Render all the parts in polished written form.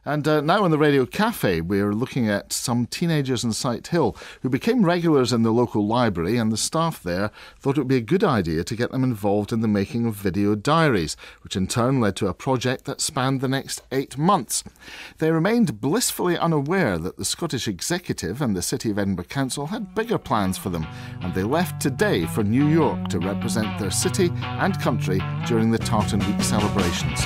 And now in the Radio Cafe, we're looking at some teenagers in Sighthill who became regulars in the local library, and the staff there thought it would be a good idea to get them involved in the making of video diaries, which in turn led to a project that spanned the next 8 months. They remained blissfully unaware that the Scottish Executive and the City of Edinburgh Council had bigger plans for them, and they left today for New York to represent their city and country during the Tartan Week celebrations.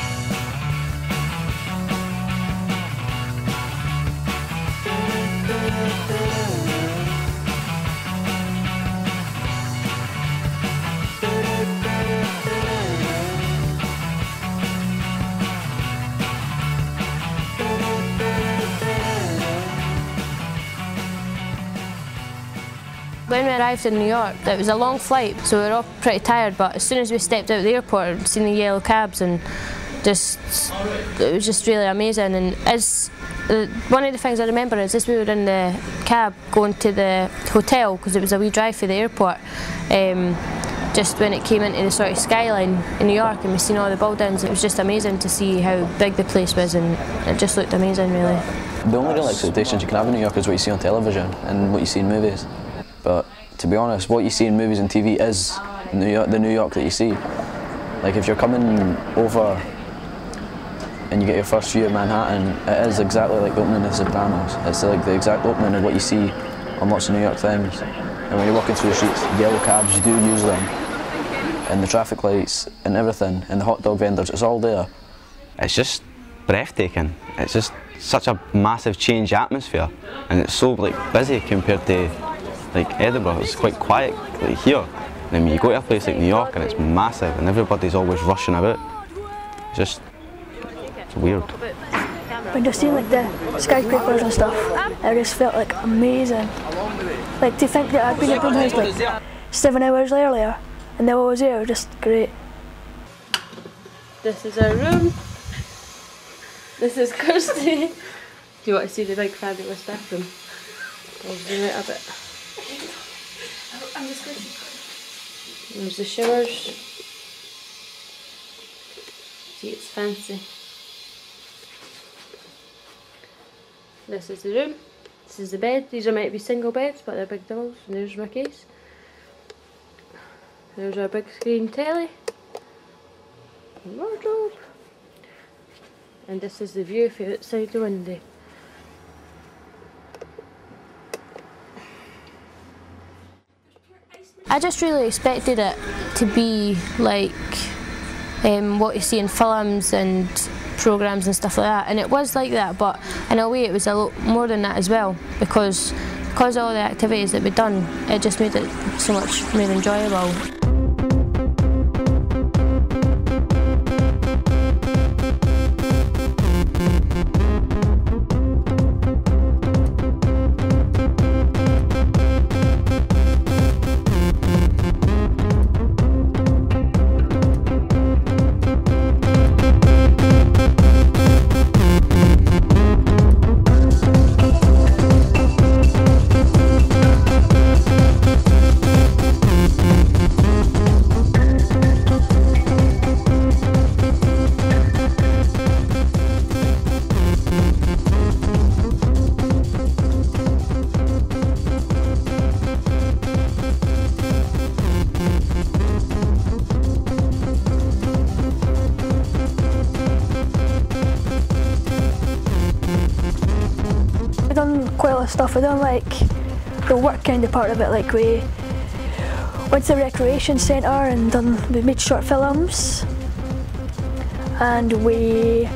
When we arrived in New York, it was a long flight, so we were all pretty tired, but as soon as we stepped out of the airport and seen the yellow cabs, and it was just really amazing. And one of the things I remember is as we were in the cab going to the hotel, because it was a wee drive for the airport, just when it came into the sort of skyline in New York and we seen all the buildings, it was just amazing to see how big the place was, and it just looked amazing really. The only real expectations you can have in New York is what you see on television and what you see in movies. But to be honest, what you see in movies and TV is the New York that you see. Like if you're coming over and you get your first view of Manhattan, it is exactly like the opening of The Sopranos. It's like the exact opening of what you see on lots of New York things. And when you're walking through the streets, yellow cabs, you do use them. And the traffic lights and everything, and the hot dog vendors, it's all there. It's just breathtaking. It's just such a massive change atmosphere, and it's so busy compared to Edinburgh. It's quite quiet here. And you go to a place like New York and it's massive and everybody's always rushing about. It's weird. When you're seeing the skyscrapers and stuff, it just felt amazing. To think that I'd been at Blumhouse 7 hours earlier and now I was here, just great. This is our room. This is Kirsty. Do you want to see the big fabulous bathroom? I'll zoom out a bit. There's the showers. See, it's fancy. This is the room. This is the bed. These are might be single beds, but they're big doubles. And there's my case. There's our big screen telly. Wardrobe. And this is the view from outside the window. I just really expected it to be like what you see in films and programmes and stuff like that, and it was like that, but in a way it was a lot more than that as well, because of all the activities that we'd done, it just made it so much more enjoyable. We've done quite a lot of stuff. We've done the work kind of part of it. We went to the recreation centre and we made short films, and we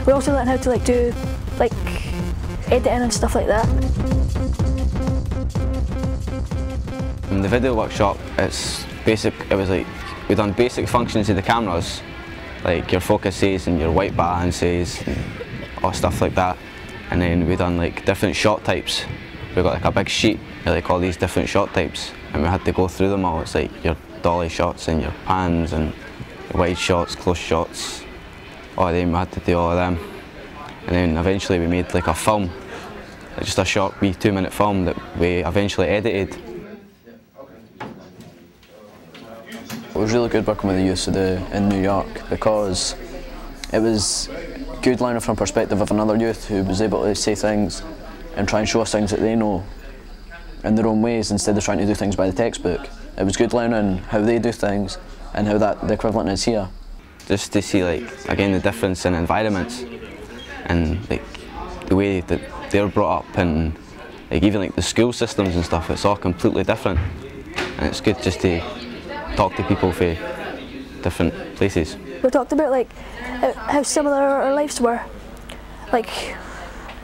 also learned how to do editing and stuff like that. In the video workshop, it's basic. It was we done basic functions of the cameras, like your focuses and your white balances and all stuff like that. And then we done different shot types. We got a big sheet with all these different shot types, and we had to go through them all. It's your dolly shots and your pans and your wide shots, close shots. All of them, we had to do all of them. And then eventually we made a film, just a short wee 2-minute film that we eventually edited. It was really good working with the youth in New York, because it was good learning from the perspective of another youth who was able to say things and try and show us things that they know in their own ways instead of trying to do things by the textbook. It was good learning how they do things and how that the equivalent is here. Just to see, like, again, the difference in environments and like the way that they're brought up, and like even like the school systems and stuff, it's all completely different, and it's good just to talk to people from different places. We talked about like how similar our lives were. Like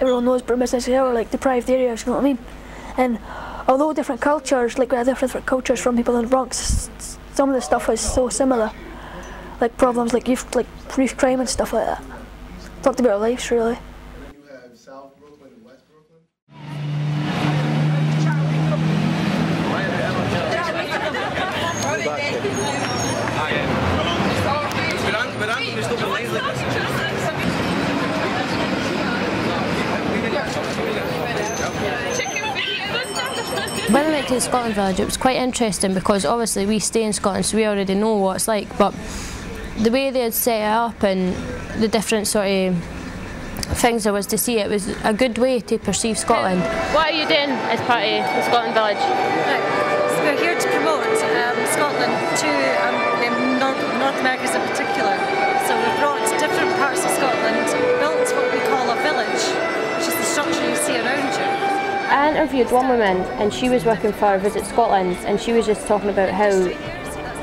everyone knows Business Hill are like deprived areas, you know what I mean? And although different cultures, like we have different cultures from people in the Bronx, some of the stuff is so similar. Like problems like youth crime and stuff like that. Talked about our lives really. You have South Brooklyn and West Brooklyn? When we went to the Scotland Village, it was quite interesting because obviously we stay in Scotland, so we already know what it's like, but the way they had set it up and the different sort of things there was to see, it was a good way to perceive Scotland. What are you doing as part of the Scotland Village? Right. So we're here to promote Scotland to North America in particular. So we've brought different parts of Scotland, built what we call a village, which is the structure you see around you. I interviewed one woman and she was working for Visit Scotland, and she was just talking about how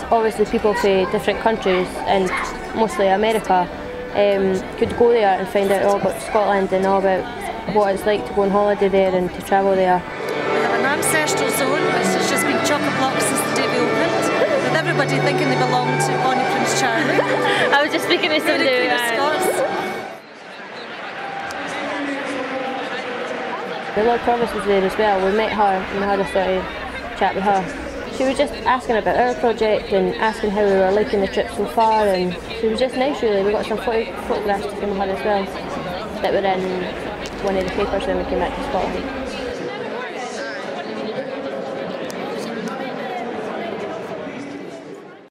obviously people from different countries and mostly America could go there and find out all about Scotland and all about what it's like to go on holiday there and to travel there. We have an ancestral zone which has just been chock-a-block since the day we opened, with everybody thinking they belong to Bonnie Prince Charlie. I was just speaking to somebody. The Lord Provost was there as well. We met her and had a sort of chat with her. She was just asking about our project and asking how we were liking the trip so far, and it was just nice really. We got some photographs taken with her as well that were in one of the papers when we came back to Scotland.